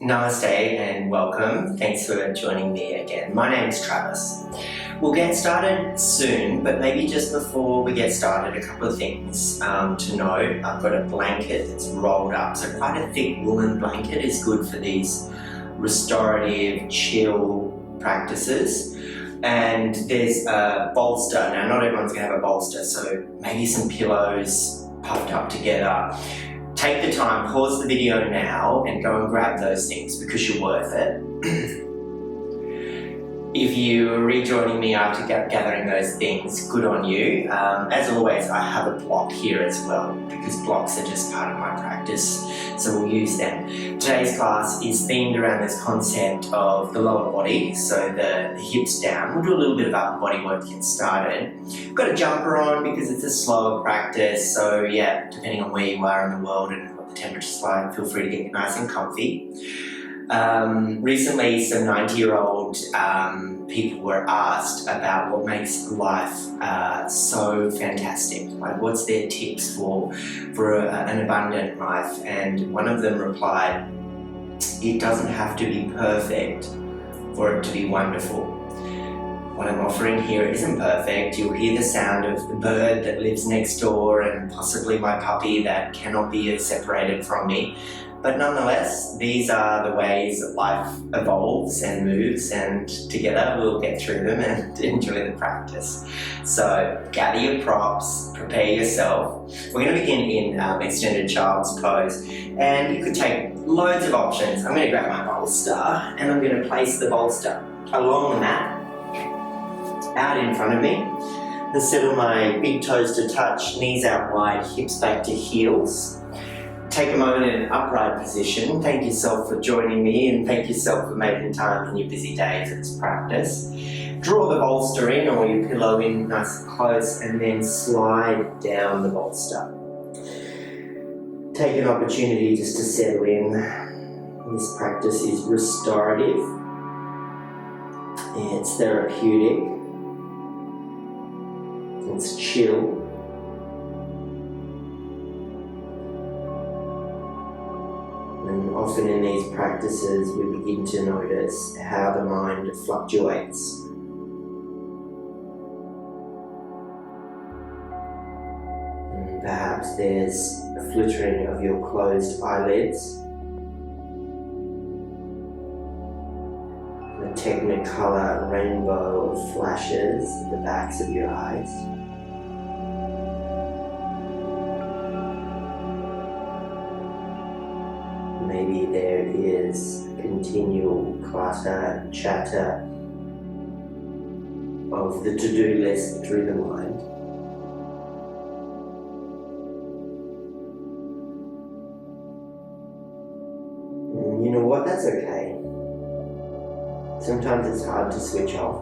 Namaste and welcome. Thanks for joining me again. My name's Travis. We'll get started soon, but maybe just before we get started, a couple of things to know. I've got a blanket that's rolled up, so quite a thick woolen blanket is good for these restorative, chill practices. And there's a bolster. Now, not everyone's going to have a bolster, so maybe some pillows puffed up together. Take the time, pause the video now and go and grab those things because you're worth it. If you are rejoining me after gathering those things, good on you. As always, I have a block here as well because blocks are just part of my practice, so we'll use them. Today's class is themed around this concept of the lower body, so the hips down. We'll do a little bit of upper body work to get started. I've got a jumper on because it's a slower practice, so yeah, depending on where you are in the world and what the temperature's like, feel free to get nice and comfy. Recently, some 90-year-old people were asked about what makes life so fantastic. Like, what's their tips for an abundant life? And one of them replied, "It doesn't have to be perfect for it to be wonderful." What I'm offering here isn't perfect. You'll hear the sound of the bird that lives next door and possibly my puppy that cannot be separated from me. But nonetheless, these are the ways that life evolves and moves, and together we'll get through them and enjoy the practice. So gather your props, prepare yourself. We're going to begin in extended child's pose, and you could take loads of options. I'm going to grab my bolster and I'm going to place the bolster along the mat, out in front of me, and settle my big toes to touch, knees out wide, hips back to heels. Take a moment in an upright position. Thank yourself for joining me and thank yourself for making time in your busy day for this practice. Draw the bolster in or your pillow in nice and close and then slide down the bolster. Take an opportunity just to settle in. This practice is restorative. It's therapeutic. It's chill. And often in these practices we begin to notice how the mind fluctuates. And perhaps there's a flittering of your closed eyelids, a technicolor rainbow of flashes at the backs of your eyes. Maybe there is continual clutter, chatter of the to-do list through the mind. And you know what? That's okay. Sometimes it's hard to switch off.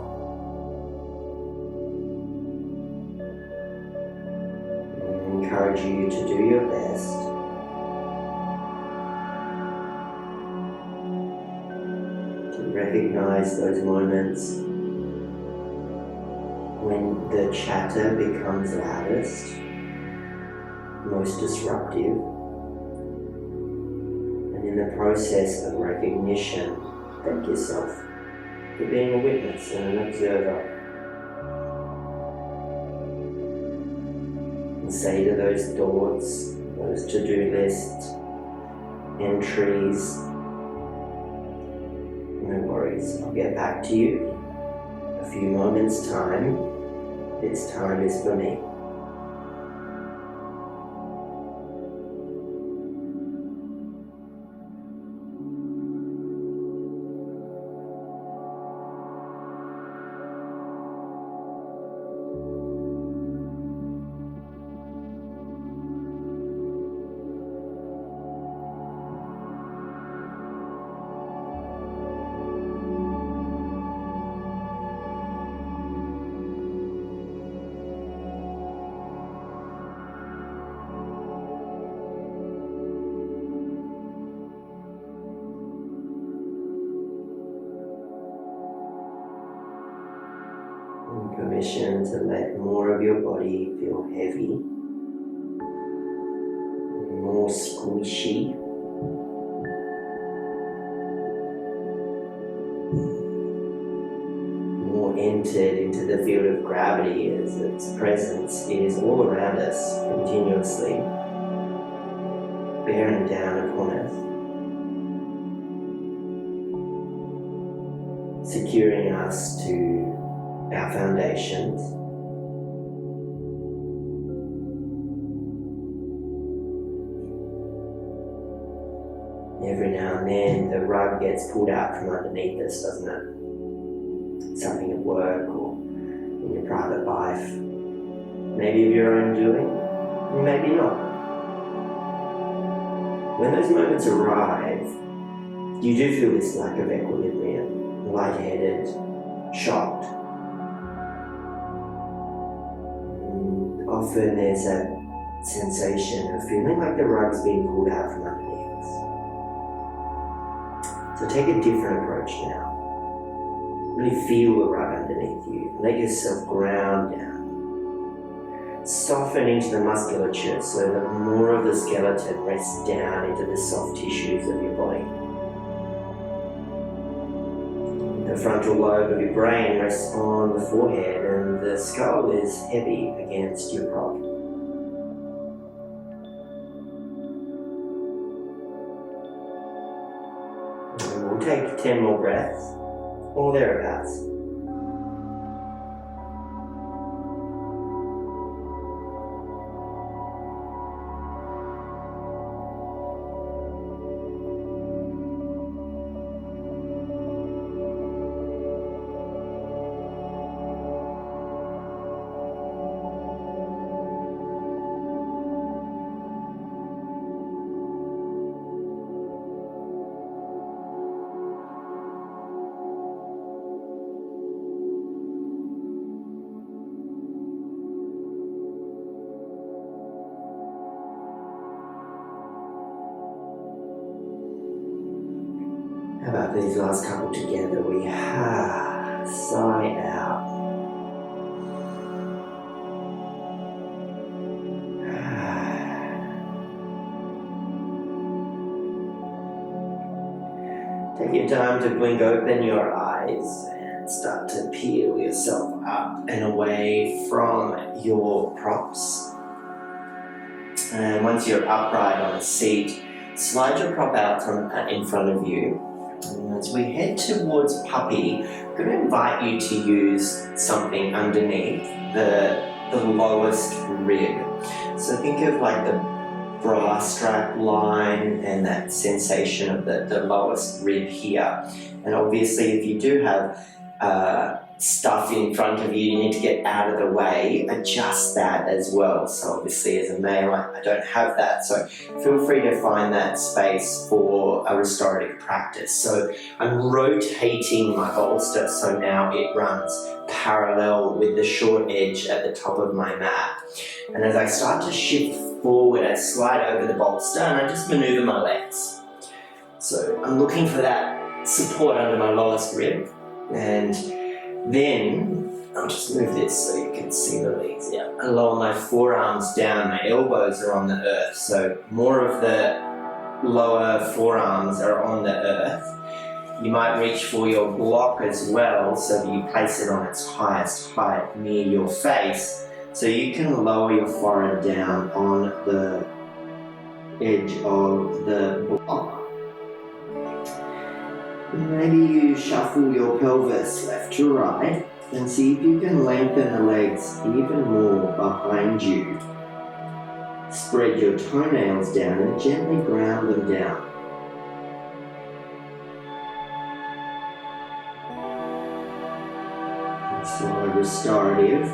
I encourage you to do your best. Recognize those moments when the chatter becomes loudest, most disruptive, and in the process of recognition, thank yourself for being a witness and an observer. And say to those thoughts, those to-do lists, entries, no worries, I'll get back to you. A few moments' time. This time is for me. Permission to let more of your body feel heavy, more squishy, entered into the field of gravity as its presence is all around us continuously, bearing down upon us, securing us to our foundations. Every now and then the rug gets pulled out from underneath us, doesn't it? Something at work or in your private life, maybe of your own doing, maybe not. When those moments arrive, you do feel this lack of equilibrium, lightheaded, shocked. And often there's that sensation of feeling like the rug's being pulled out from underneath us. So take a different approach now. Really feel the rug underneath you. Let yourself ground down. Soften into the musculature so that more of the skeleton rests down into the soft tissues of your body. The frontal lobe of your brain rests on the forehead and the skull is heavy against your prop. And we'll take 10 more breaths, or thereabouts. How about these last couple together? We sigh out. Take your time to blink open your eyes and start to peel yourself up and away from your props. And once you're upright on a seat, slide your prop out from in front of you. And as we head towards puppy, I'm going to invite you to use something underneath the lowest rib. So think of like the bra strap line and that sensation of the lowest rib here. And obviously if you do have stuff in front of you, you need to get out of the way, adjust that as well. So obviously as a male, I don't have that, so feel free to find that space for a restorative practice. So I'm rotating my bolster, so now it runs parallel with the short edge at the top of my mat. And as I start to shift forward, I slide over the bolster and I just maneuver my legs. So I'm looking for that support under my lowest rib, and then I'll just move this so you can see the legs. Yeah, I lower my forearms down, my elbows are on the earth, so more of the lower forearms are on the earth. You might reach for your block as well, so that you place it on its highest height near your face, so you can lower your forehead down on the edge of the block. Maybe you shuffle your pelvis left to right and see if you can lengthen the legs even more behind you. Spread your toenails down and gently ground them down. So a restorative,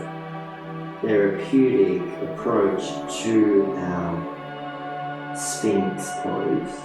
therapeutic approach to our Sphinx pose.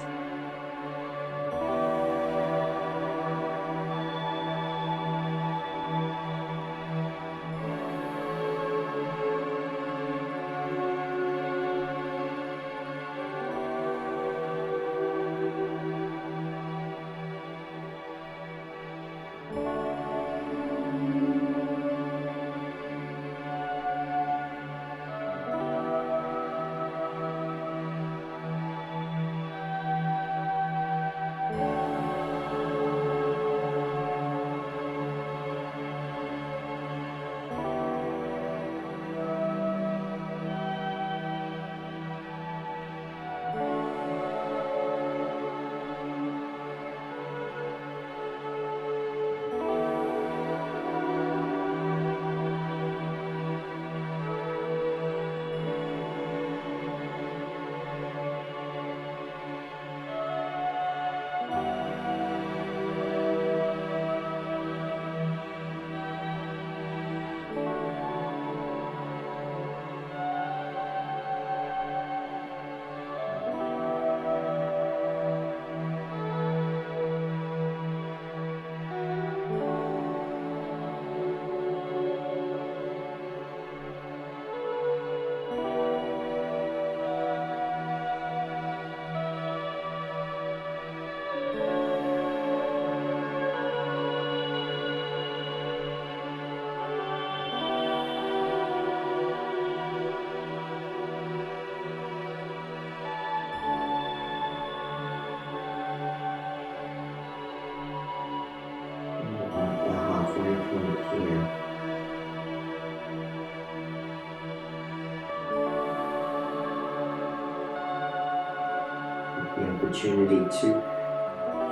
opportunity to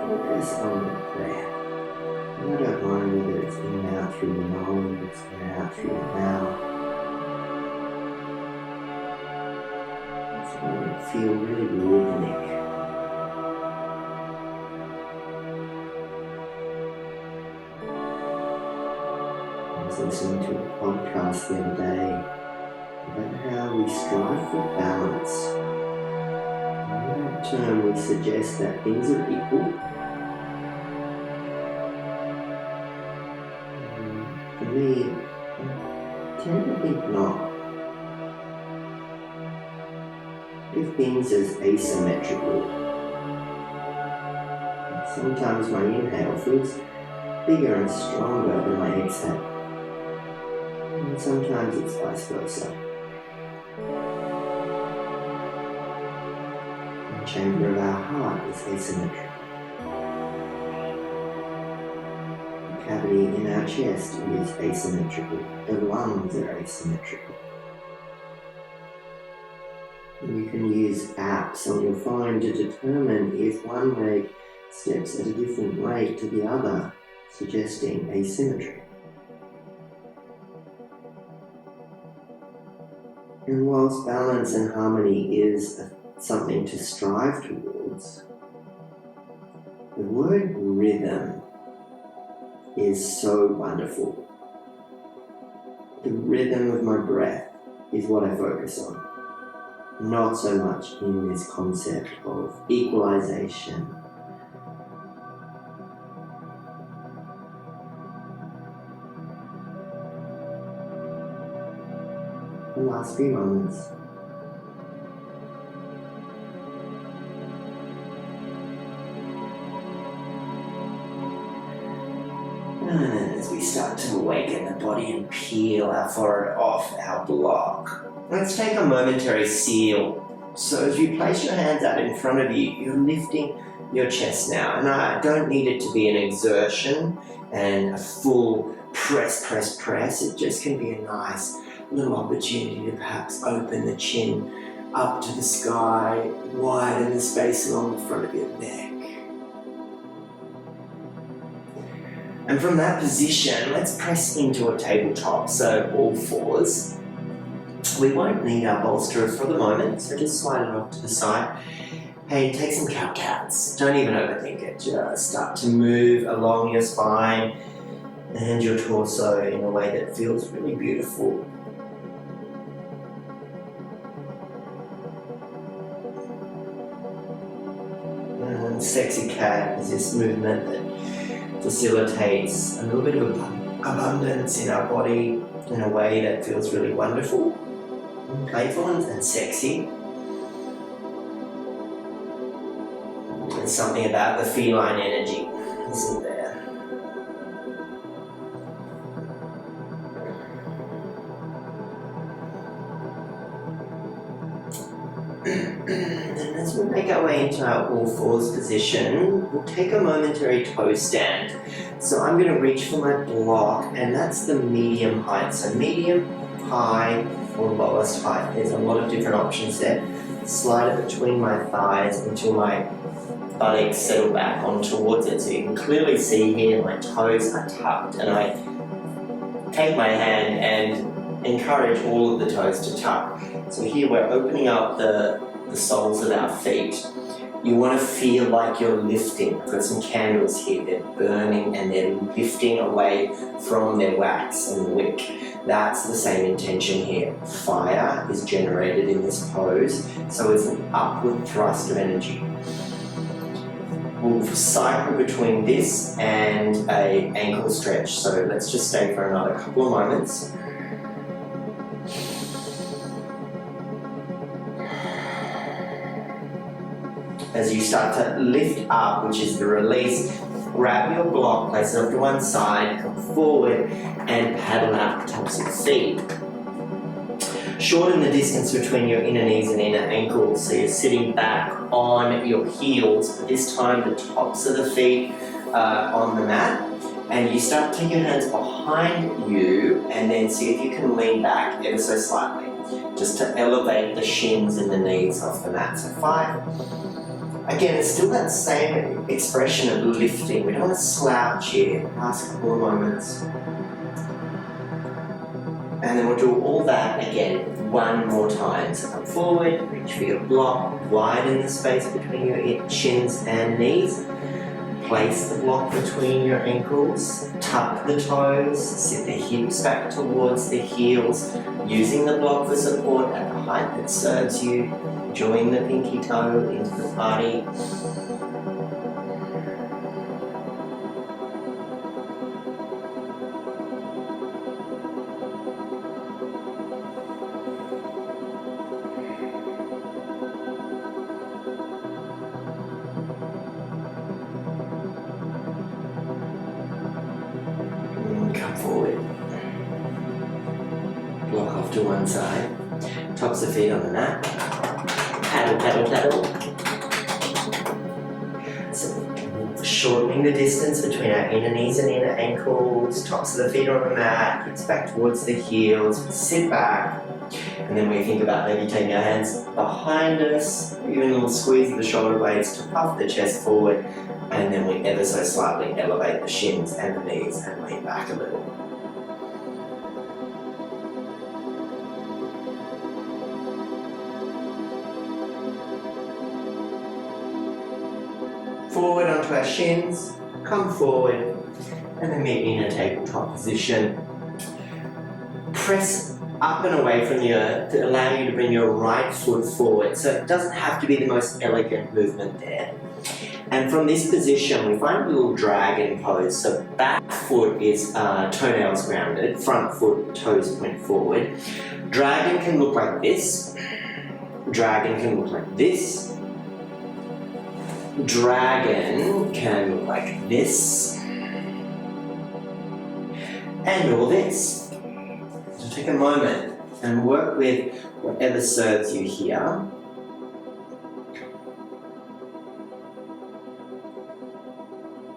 focus on the breath. And I don't mind whether it's in and out through your nose, in and out through your mouth. So let it feel really rhythmic. I was listening to a podcast the other day about how we strive for balance. In that term, we suggest that things are equal. For me, I tend to think not. If things as asymmetrical. Sometimes my inhale feels bigger and stronger than my exhale. And sometimes it's vice versa. The chamber of our heart is asymmetrical. The cavity in our chest is asymmetrical. The lungs are asymmetrical. And you can use apps on your phone to determine if one leg steps at a different rate to the other, suggesting asymmetry. And whilst balance and harmony is something to strive towards, the word rhythm is so wonderful. The rhythm of my breath is what I focus on, not so much in this concept of equalization. The last few moments. And as we start to awaken the body and peel our forehead off our block, let's take a momentary seal. So as you place your hands out in front of you, you're lifting your chest now. And I don't need it to be an exertion and a full press. It just can be a nice little opportunity to perhaps open the chin up to the sky, widen the space along the front of your neck. And from that position, let's press into a tabletop, so all fours. We won't need our bolster for the moment, so just slide it off to the side. Hey, take some cow-cats. Don't even overthink it. Just start to move along your spine and your torso in a way that feels really beautiful. And sexy cat is this movement that facilitates a little bit of abundance in our body in a way that feels really wonderful, and playful and sexy. There's something about the feline energy, isn't there? And as we make our way into our all fours position, we'll take a momentary toe stand. So I'm going to reach for my block, and that's the medium height. So medium, high, or lowest height. There's a lot of different options there. Slide it between my thighs until my buttocks settle back on towards it. So you can clearly see here my toes are tucked, and I take my hand and encourage all of the toes to tuck. So here we're opening up the soles of our feet. You want to feel like you're lifting. I've got some candles here, they're burning and they're lifting away from their wax and wick. That's the same intention here. Fire is generated in this pose, so it's an upward thrust of energy. We'll cycle between this and an ankle stretch, so let's just stay for another couple of moments. As you start to lift up, which is the release, grab your block, place it off to one side, come forward and paddle out the tops of the feet. Shorten the distance between your inner knees and inner ankles, so you're sitting back on your heels, but this time the tops of the feet on the mat, and you start to take your hands behind you and then see if you can lean back ever so slightly, just to elevate the shins and the knees off the mat. So 5, Again, it's still that same expression of lifting. We don't want to slouch here. Last couple of moments. And then we'll do all that again one more time. So come forward, reach for your block, widen the space between your shins and knees. Place the block between your ankles, tuck the toes, sit the hips back towards the heels, using the block for support at the height that serves you. Join the pinky toe into the party. Come forward. Block off to one side. Tops of feet on the mat. Paddle, paddle, paddle. So shortening the distance between our inner knees and inner ankles. Tops of the feet on the mat. Hips back towards the heels. Sit back. And then we think about maybe taking our hands behind us. Even a little squeeze of the shoulder blades to puff the chest forward. And then we ever so slightly elevate the shins and the knees and lean back a little. Forward onto our shins, come forward, and then meet in a tabletop position. Press up and away from the earth to allow you to bring your right foot forward. So it doesn't have to be the most elegant movement there. And from this position, we find a little dragon pose. So back foot is toenails grounded, front foot, toes point forward. Dragon can look like this. Dragon can look like this. Dragon can look like this. And all this. So take a moment and work with whatever serves you here.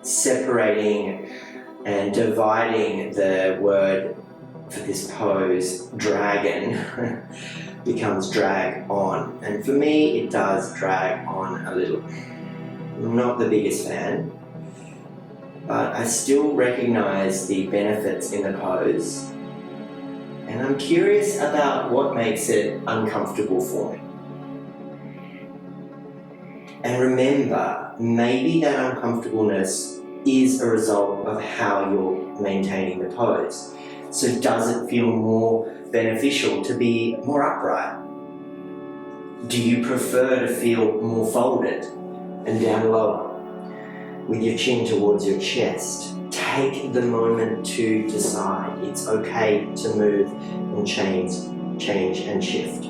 Separating and dividing the word for this pose, dragon, becomes drag on. And for me, it does drag on a little. I'm not the biggest fan, but I still recognize the benefits in the pose. And I'm curious about what makes it uncomfortable for me. And remember, maybe that uncomfortableness is a result of how you're maintaining the pose. So does it feel more beneficial to be more upright? Do you prefer to feel more folded and down lower with your chin towards your chest? Take the moment to decide. It's okay to move and change and shift.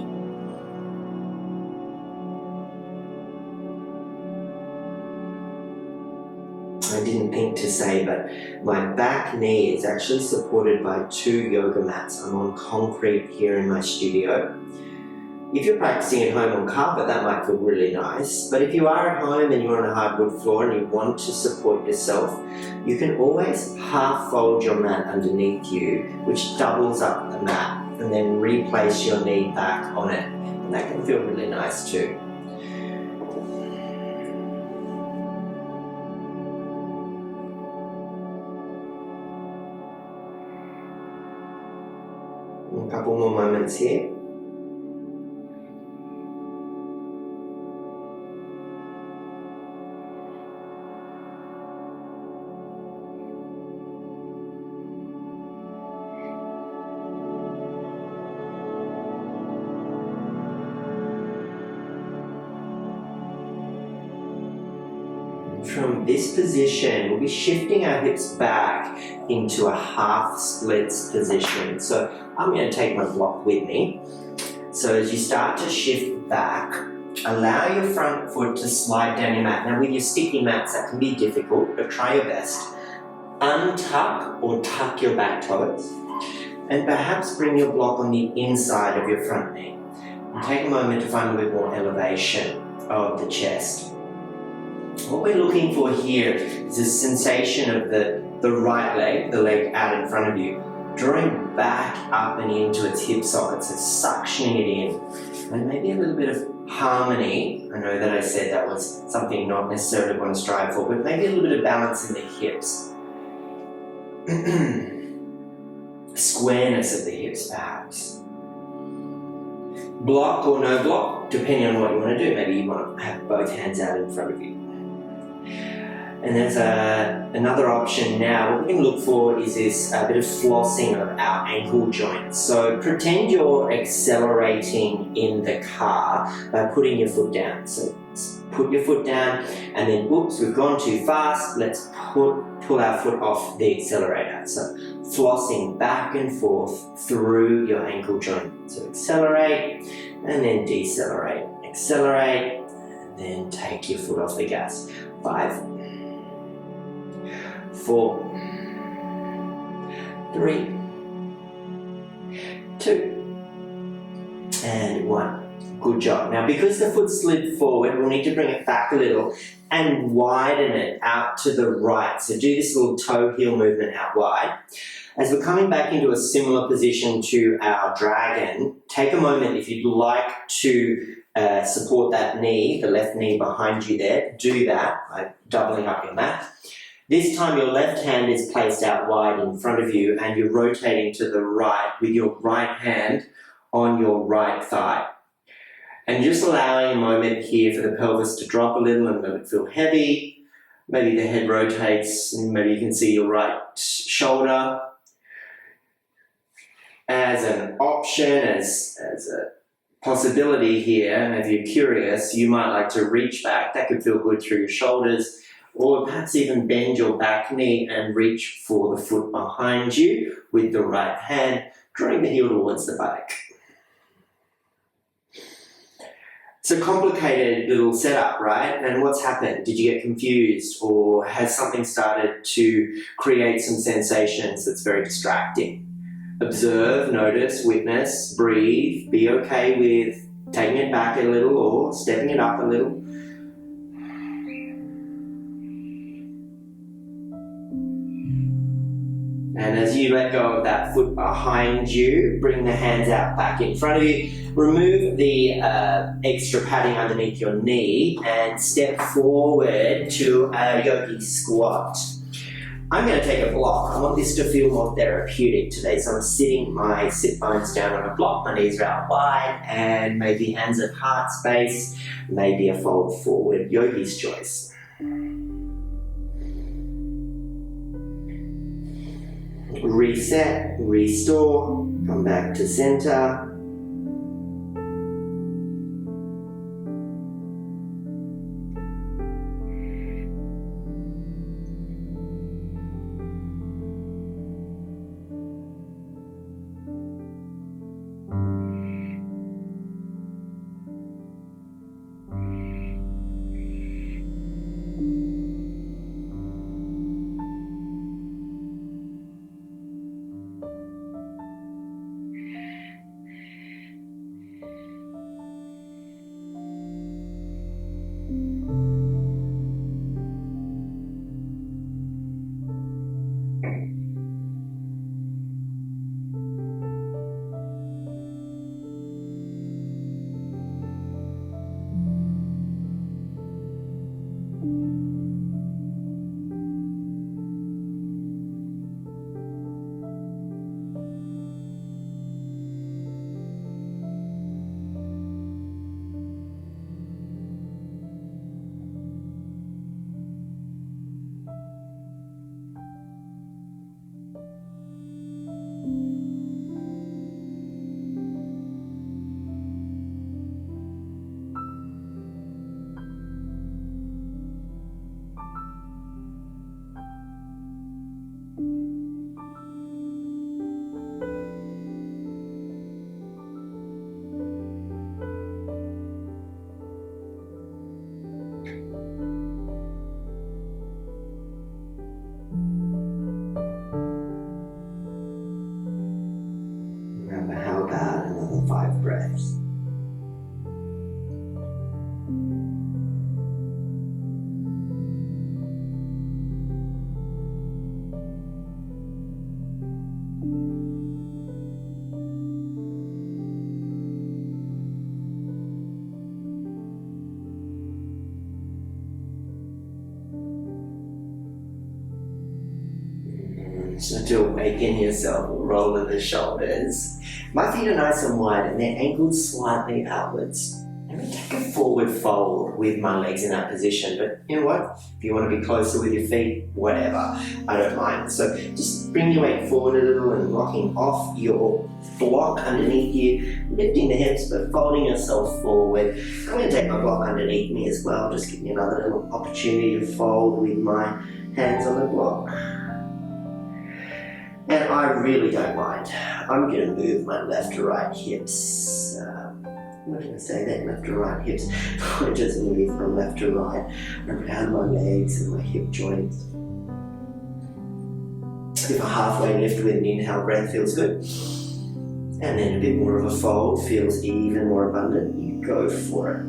I didn't think to say, but my back knee is actually supported by 2 yoga mats. I'm on concrete here in my studio. If you're practicing at home on carpet, that might feel really nice. But if you are at home and you're on a hardwood floor and you want to support yourself, you can always half fold your mat underneath you, which doubles up the mat, and then replace your knee back on it. And that can feel really nice too. A couple more moments here. From this position, we'll be shifting our hips back into a half splits position. So I'm going to take my block with me. So as you start to shift back, allow your front foot to slide down your mat. Now with your sticky mats, that can be difficult, but try your best. Untuck or tuck your back toes, and perhaps bring your block on the inside of your front knee. And take a moment to find a bit more elevation of the chest. What we're looking for here is a sensation of the right leg, the leg out in front of you, drawing back up and into its hip socket, so suctioning it in, and maybe a little bit of harmony. I know that I said that was something not necessarily want to strive for, but maybe a little bit of balance in the hips. Squareness of the hips, perhaps. Block or no block, depending on what you want to do. Maybe you want to have both hands out in front of you. And there's another option now. What we're going to look for is this bit of flossing of our ankle joints. So pretend you're accelerating in the car by putting your foot down. So put your foot down and then, oops, we've gone too fast. Let's pull our foot off the accelerator. So flossing back and forth through your ankle joint. So accelerate and then decelerate. Accelerate and then take your foot off the gas. 5, 4, 3, 2, and 1. Good job. Now, because the foot slid forward, we'll need to bring it back a little and widen it out to the right. So do this little toe heel movement out wide. As we're coming back into a similar position to our dragon, take a moment if you'd like to support that knee, the left knee behind you there. Do that by doubling up your mat. This time your left hand is placed out wide in front of you and you're rotating to the right with your right hand on your right thigh. And just allowing a moment here for the pelvis to drop a little and let it feel heavy. Maybe the head rotates and maybe you can see your right shoulder. As an option, as a possibility here, and if you're curious, you might like to reach back. That could feel good through your shoulders. Or perhaps even bend your back knee and reach for the foot behind you with the right hand, drawing the heel towards the buttock. It's a complicated little setup, right? And what's happened? Did you get confused? Or has something started to create some sensations that's very distracting? Observe, notice, witness, breathe, be okay with taking it back a little or stepping it up a little. And as you let go of that foot behind you, bring the hands out back in front of you. Remove the extra padding underneath your knee and step forward to a yogi squat. I'm going to take a block. I want this to feel more therapeutic today. So I'm sitting my sit bones down on a block, my knees are out wide, and maybe hands at heart space, maybe a fold forward, yogi's choice. Reset, restore, come back to center. So to awaken yourself, roll of the shoulders. My feet are nice and wide and they're angled slightly outwards. Let me take a forward fold with my legs in that position, but you know what? If you want to be closer with your feet, whatever, I don't mind. So just bring your weight forward a little and rocking off your block underneath you, lifting the hips but folding yourself forward. I'm going to take my block underneath me as well, just give me another little opportunity to fold with my hands on the block. And I really don't mind. I'm going to move my left to right hips. I'm not going to say that left to right hips. I just move from left to right around my legs and my hip joints. If a halfway lift with an inhale breath feels good, and then a bit more of a fold feels even more abundant, you go for it.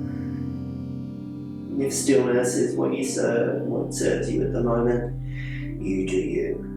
If stillness is what serves you at the moment, you do you.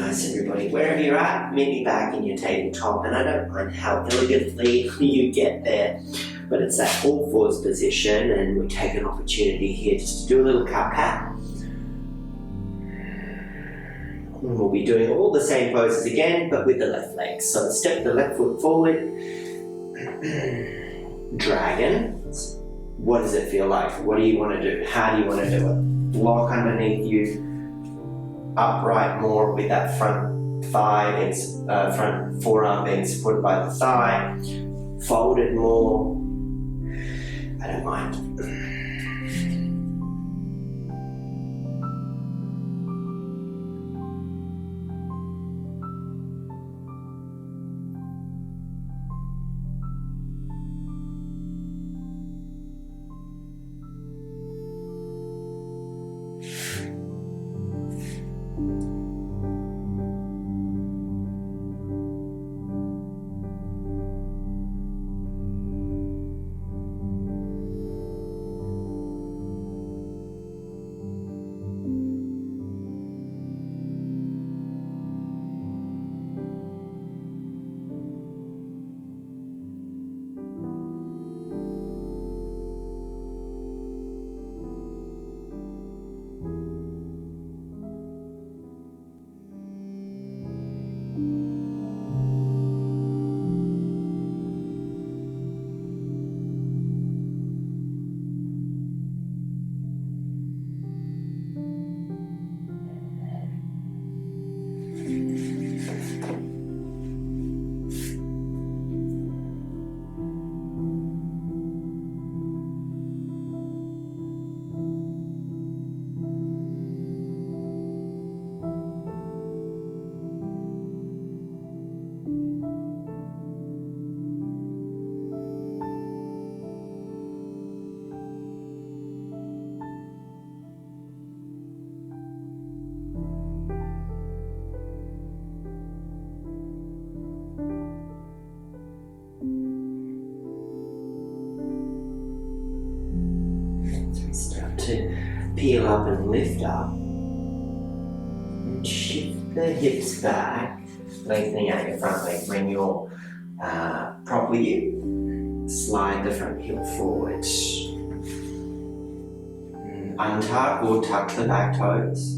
Everybody, wherever you're at, meet me back in your tabletop, and I don't mind how elegantly you get there, but it's that all fours position, and we take an opportunity here just to do a little cow cat. And we'll be doing all the same poses again, but with the left leg. So step the left foot forward, dragon. What does it feel like? What do you want to do? How do you want to do it? Block underneath you, upright more with that front thigh, front forearm being supported by the thigh, folded more. I don't mind. To peel up and lift up and shift the hips back, lengthening out your front leg. Bring your prop with you, slide the front heel forward, untuck or tuck the back toes.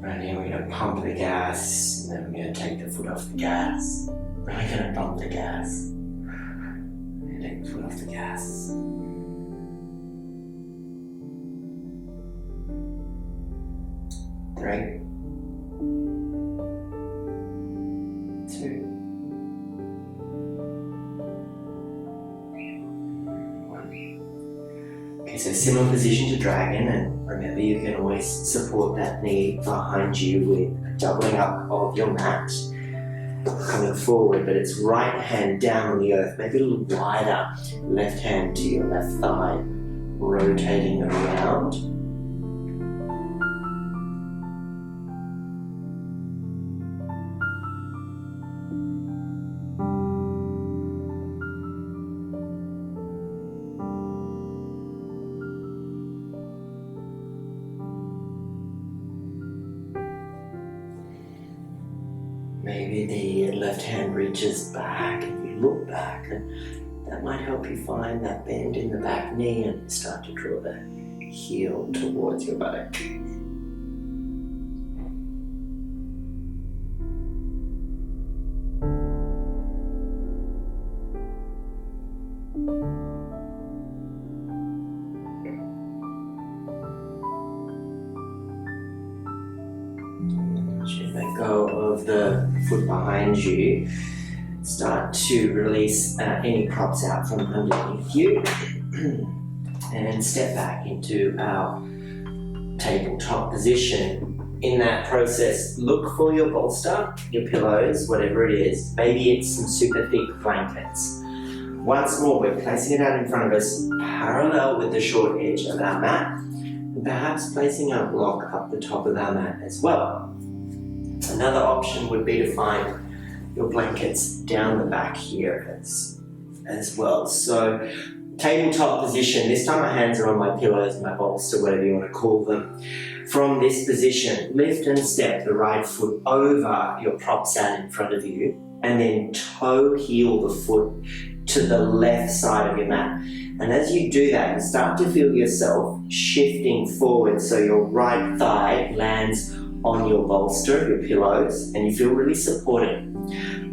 Right here we're going to pump the gas, and then we're going to take the foot off the gas. We're not going to pump the gas. We're going to take the foot off the gas. 3, 2, 1. Okay, so similar position to dragon, and remember you can always support that knee behind you with a doubling up of your mat. Coming forward, but it's right hand down on the earth, maybe a little wider, left hand to your left thigh, rotating around. Maybe the left hand reaches back and you look back, and that might help you find that bend in the back knee and start to draw the heel towards your buttock. As you let go of the foot behind you, start to release any props out from underneath you and step back into our tabletop position. In that process, look for your bolster, your pillows, whatever it is. Maybe it's some super thick blankets. Once more, we're placing it out in front of us, parallel with the short edge of our mat, and perhaps placing our block up the top of our mat as well. Another option would be to find your blankets down the back here as well. So tabletop position, this time my hands are on my pillows, my bolster, whatever you want to call them. From this position, lift and step the right foot over your props out in front of you, and then toe heel the foot to the left side of your mat. And as you do that, you start to feel yourself shifting forward, so your right thigh lands on your bolster, your pillows, and you feel really supported.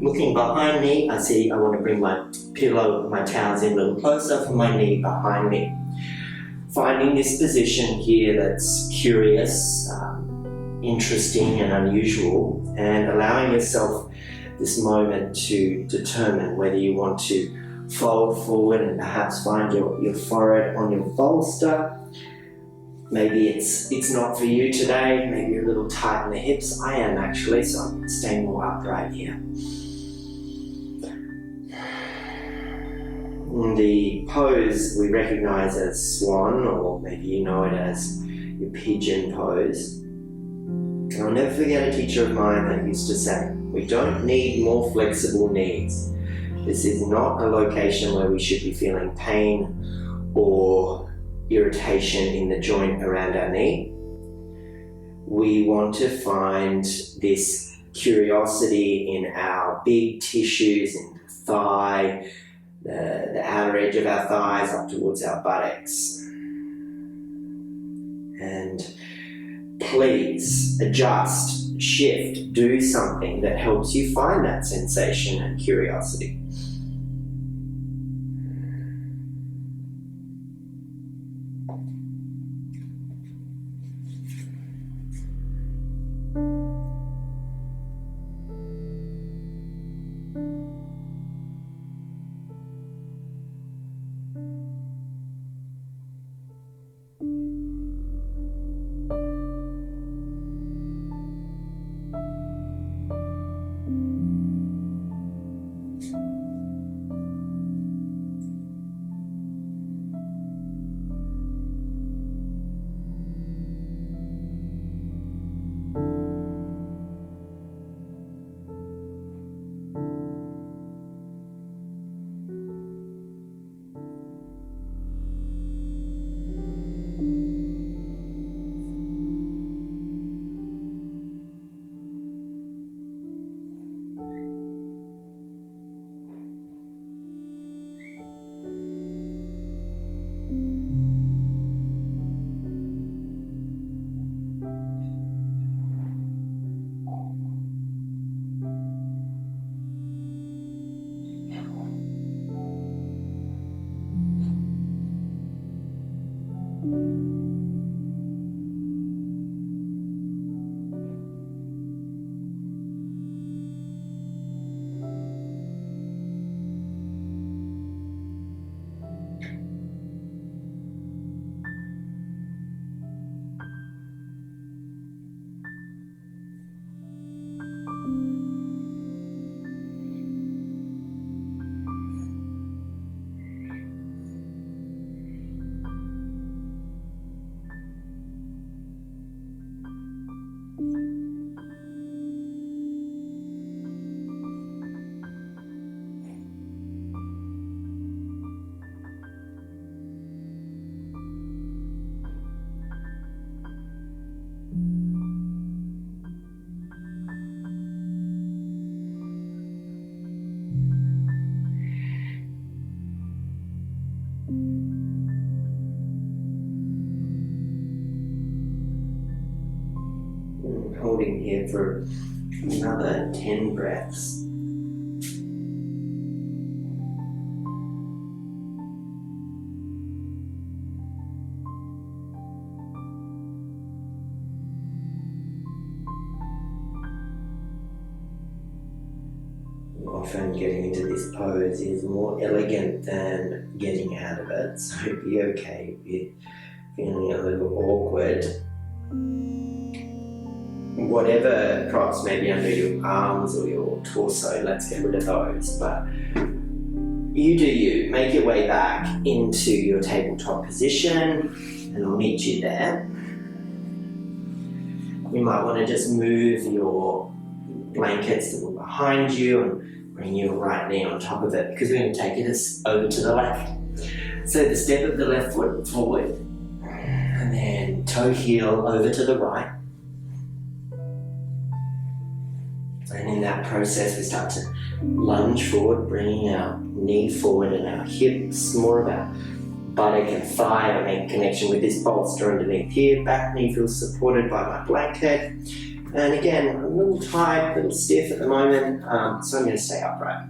Looking behind me, I see I want to bring my pillow, my towels in a little closer for my knee behind me. Finding this position here that's curious, interesting and unusual, and allowing yourself this moment to determine whether you want to fold forward and perhaps find your forehead on your bolster. Maybe it's not for you today, maybe you're a little tight in the hips. I am actually, so I'm staying more upright here. The pose we recognize as swan, or maybe you know it as your pigeon pose. And I'll never forget a teacher of mine that used to say, we don't need more flexible knees. This is not a location where we should be feeling pain or irritation in the joint around our knee. We want to find this curiosity in our big tissues, in the thigh, the outer edge of our thighs up towards our buttocks. And please adjust, shift, do something that helps you find that sensation and curiosity. Holding here for another 10 breaths. Often getting into this pose is more elegant than getting out of it, so be okay with feeling a little awkward. Whatever props may be under your arms or your torso, let's get rid of those, but you do you. Make your way back into your tabletop position and I'll meet you there. You might want to just move your blankets that were behind you and bring your right knee on top of it, because we're going to take it over to the left. So the step of the left foot forward and then toe heel over to the right. And in that process we start to lunge forward, bringing our knee forward and our hips, more of our buttock and thigh to make connection with this bolster underneath here. Back knee feels supported by my blanket. And again, I'm a little tight, a little stiff at the moment, so I'm going to stay upright.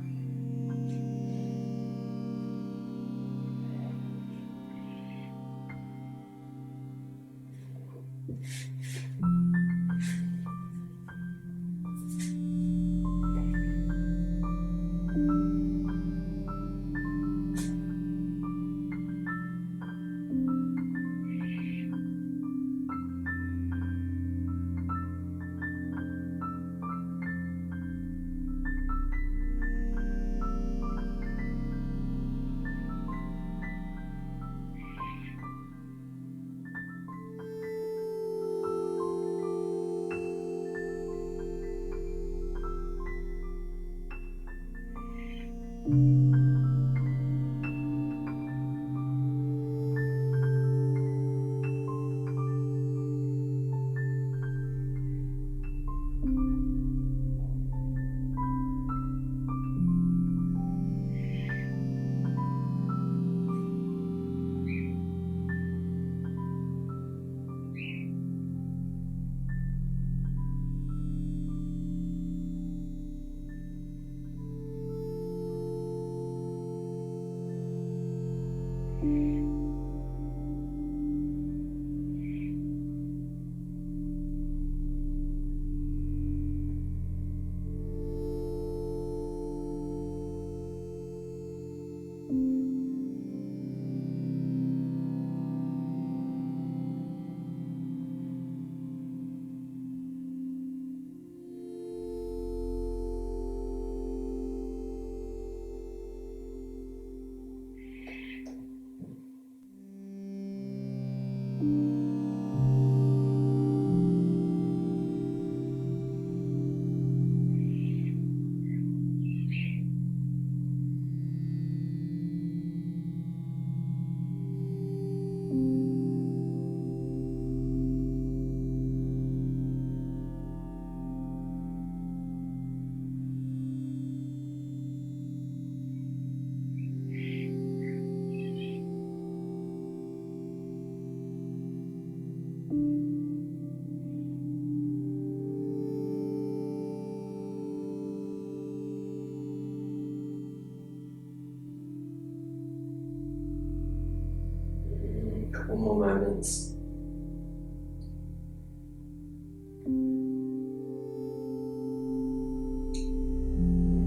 Couple more moments.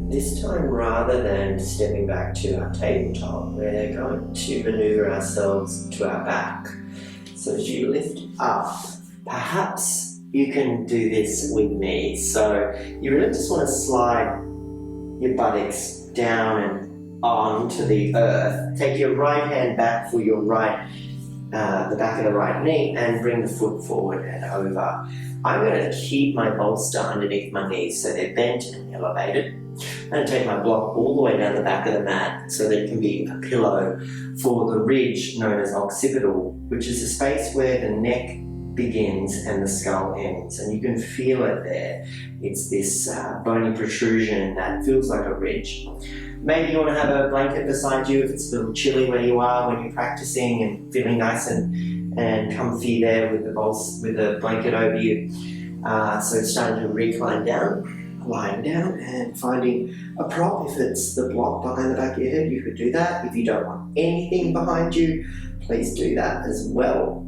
This time, rather than stepping back to our tabletop, we're going to maneuver ourselves to our back. So as you lift up, perhaps you can do this with me. So you really just want to slide your buttocks down and onto the earth. Take your right hand back for your right, the back of the right knee, and bring the foot forward and over. I'm going to keep my bolster underneath my knees so they're bent and elevated. I'm going to take my block all the way down the back of the mat so that it can be a pillow for the ridge known as occipital, which is the space where the neck begins and the skull ends, and you can feel it there. It's this bony protrusion that feels like a ridge. Maybe you want to have a blanket beside you if it's a little chilly where you are when you're practicing and feeling nice and comfy there with the blanket over you. So it's starting to recline down, lying down and finding a prop. If it's the block behind the back of your head, you could do that. If you don't want anything behind you, please do that as well.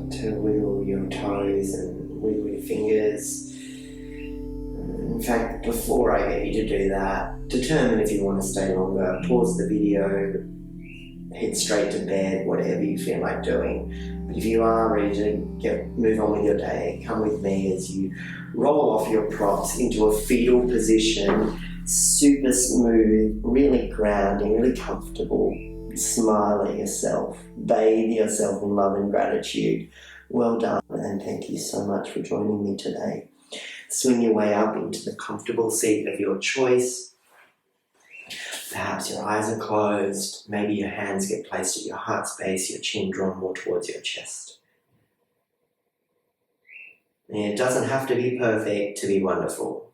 To wiggle your toes and wiggle your fingers. In fact, before I get you to do that, determine if you want to stay longer. Pause the video, head straight to bed, whatever you feel like doing. But if you are ready to move on with your day, come with me as you roll off your props into a fetal position, super smooth, really grounding, really comfortable. Smile at yourself, bathe yourself in love and gratitude. Well done, and thank you so much for joining me today. Swing your way up into the comfortable seat of your choice. Perhaps your eyes are closed, maybe your hands get placed at your heart space, your chin drawn more towards your chest. And it doesn't have to be perfect to be wonderful.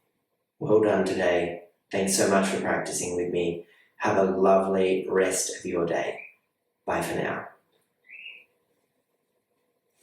Well done today. Thanks so much for practicing with me. Have a lovely rest of your day. Bye for now.